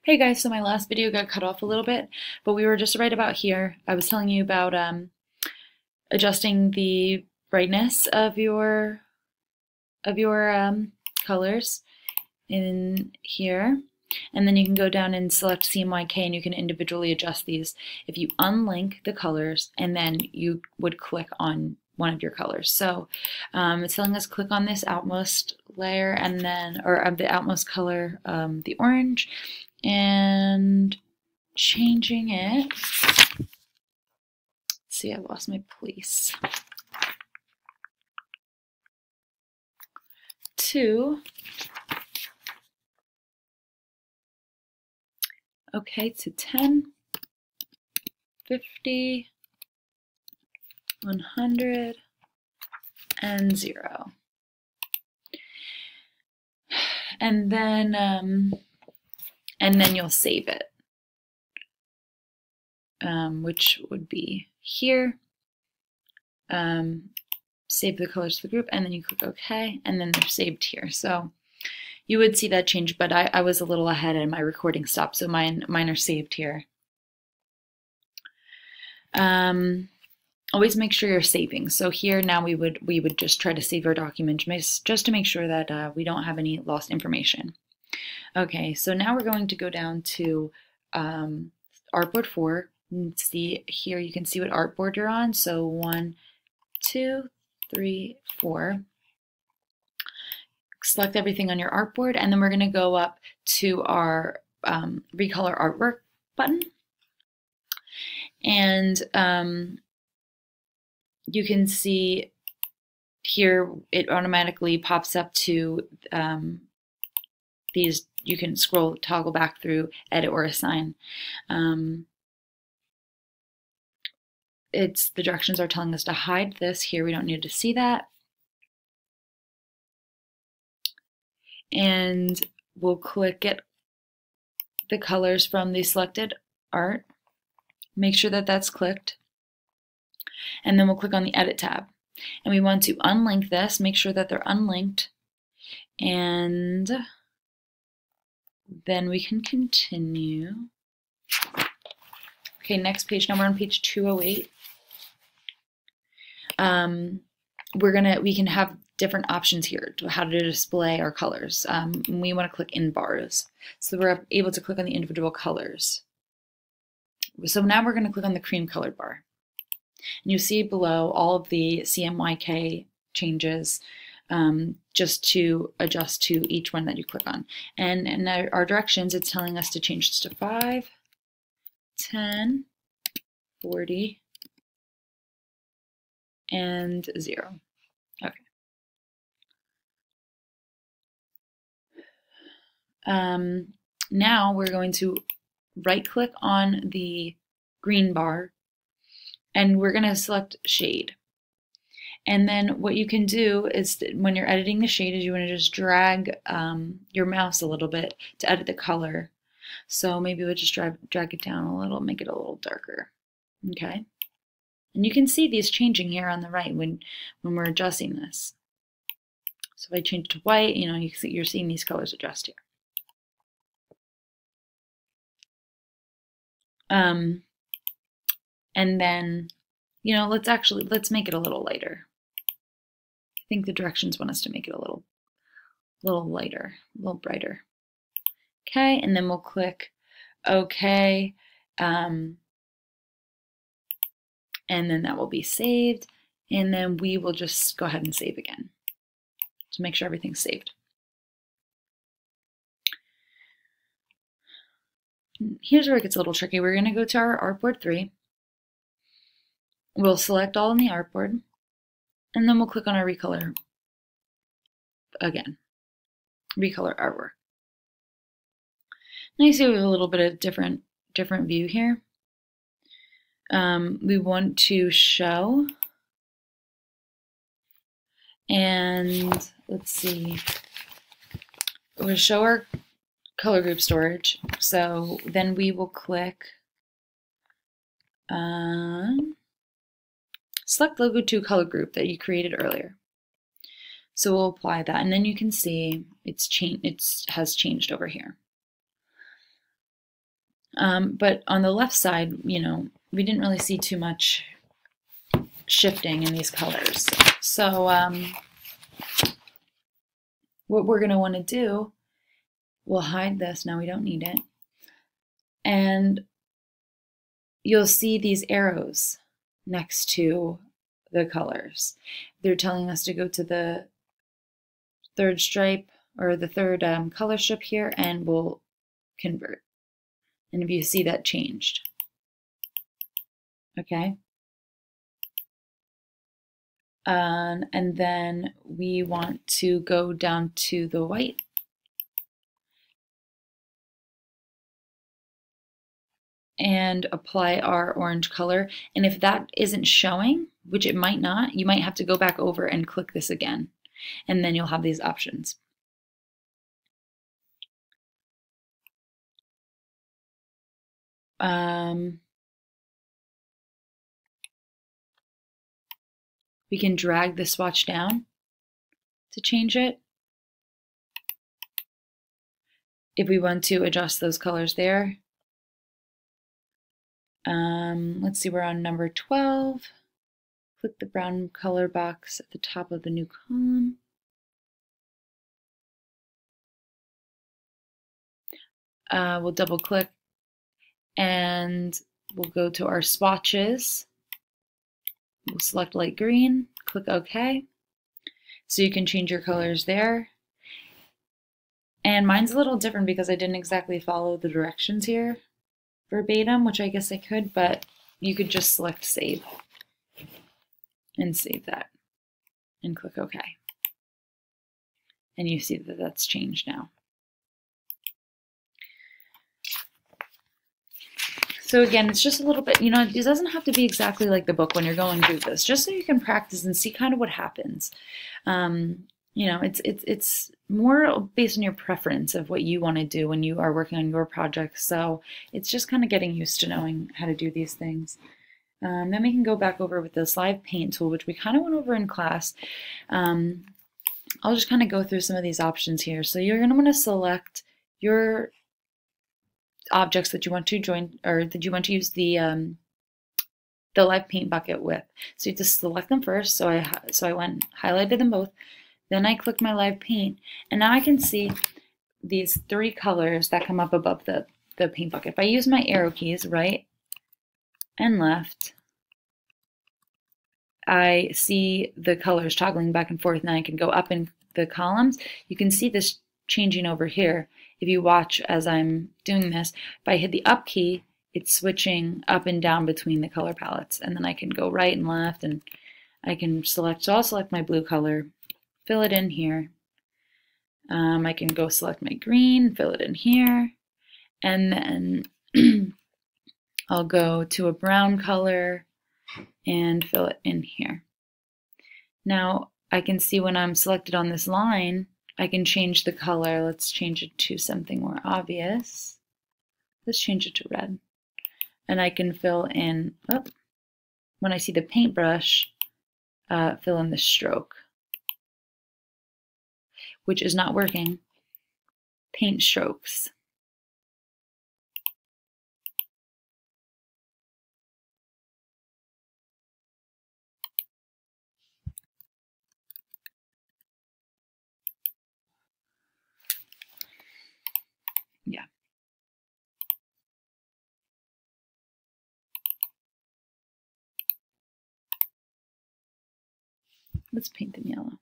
Hey guys, so my last video got cut off a little bit, but we were just right about here. I was telling you about adjusting the brightness of your colors in here, and then you can go down and select CMYK and you can individually adjust these. If you unlink the colors, and then you would click on one of your colors. So it's telling us click on this outmost layer and then, or of the outmost color, the orange, and changing it. Let's see, I lost my place. To 10, 50, 100, and 0. And then you'll save it, which would be here. Save the colors to the group, and then you click OK, and then they're saved here. So you would see that change, but I was a little ahead and my recording stopped, so mine are saved here. Always make sure you're saving. So here now we would just try to save our document just to make sure that we don't have any lost information. Okay, so now we're going to go down to Artboard 4. See here, you can see what artboard you're on. So 1, 2, 3, 4. Select everything on your artboard, and then we're going to go up to our recolor artwork button, and you can see here it automatically pops up to these. You can toggle back through edit or assign. The directions are telling us to hide this here. We don't need to see that. And we'll click get the colors from the selected art. Make sure that that's clicked. And then we'll click on the Edit tab. And we want to unlink this, make sure that they're unlinked. And then we can continue. Okay, next page. Now we're on page 208. We can have different options here to how to display our colors. We want to click in bars. So we're able to click on the individual colors. So now we're going to click on the cream colored bar. And you see below all of the CMYK changes just to adjust to each one that you click on. And in our directions, it's telling us to change this to 5, 10, 40, and 0. Okay. Now we're going to right-click on the green bar, and we're going to select shade. And then what you can do is when you're editing the shade is you want to just drag your mouse a little bit to edit the color. So maybe we'll just drag it down a little, make it a little darker. Okay. And you can see these changing here on the right when we're adjusting this. So if I change to white, you're seeing these colors adjust here. And then, let's make it a little lighter. I think the directions want us to make it a little lighter, a little brighter. Okay, and then we'll click OK, and then that will be saved, and then we will just go ahead and save again to make sure everything's saved. Here's where it gets a little tricky. We're going to go to our Artboard 3. We'll select all in the artboard, and then we'll click on our recolor again, recolor artwork. Now you see we have a little bit of different view here. We want to show, and let's see, we'll show our color group storage. So then we will click select logo to color group that you created earlier. So we'll apply that, and then you can see it has changed over here. But on the left side, you know, we didn't really see too much shifting in these colors. So what we're going to want to do, we'll hide this. Now we don't need it. And you'll see these arrows next to the colors. They're telling us to go to the third stripe or the third color strip here, and we'll convert. And if you see that changed, okay? And then we want to go down to the white. And apply our orange color. And if that isn't showing, which it might not, you might have to go back over and click this again. And then you'll have these options. We can drag the swatch down to change it. If we want to adjust those colors there. Let's see, we're on number 12. Click the brown color box at the top of the new column. We'll double click and we'll go to our swatches. We'll select light green, click OK. So you can change your colors there. And mine's a little different because I didn't exactly follow the directions here verbatim, which I guess I could, but you could just select save and save that and click OK. And you see that that's changed now. So again, it's just a little bit, you know, it doesn't have to be exactly like the book when you're going through this, just so you can practice and see kind of what happens. You know, it's more based on your preference of what you want to do when you are working on your projects. So it's just kind of getting used to knowing how to do these things. Then we can go back over with this live paint tool, which we kind of went over in class. I'll just kind of go through some of these options here. So you're going to want to select your objects that you want to join or that you want to use the live paint bucket with. So you just select them first. So I went highlighted them both. Then I click my live paint, and now I can see these 3 colors that come up above the paint bucket. If I use my arrow keys, right and left, I see the colors toggling back and forth. Now I can go up in the columns. You can see this changing over here. If you watch as I'm doing this, if I hit the up key, it's switching up and down between the color palettes. And then I can go right and left, and I can select, so I'll select my blue color, fill it in here. I can go select my green, fill it in here. And then I'll go to a brown color and fill it in here. Now I can see when I'm selected on this line, I can change the color. Let's change it to something more obvious. Let's change it to red. And I can fill in, when I see the paintbrush, fill in the stroke, which is not working. Paint strokes. Yeah. Let's paint them yellow.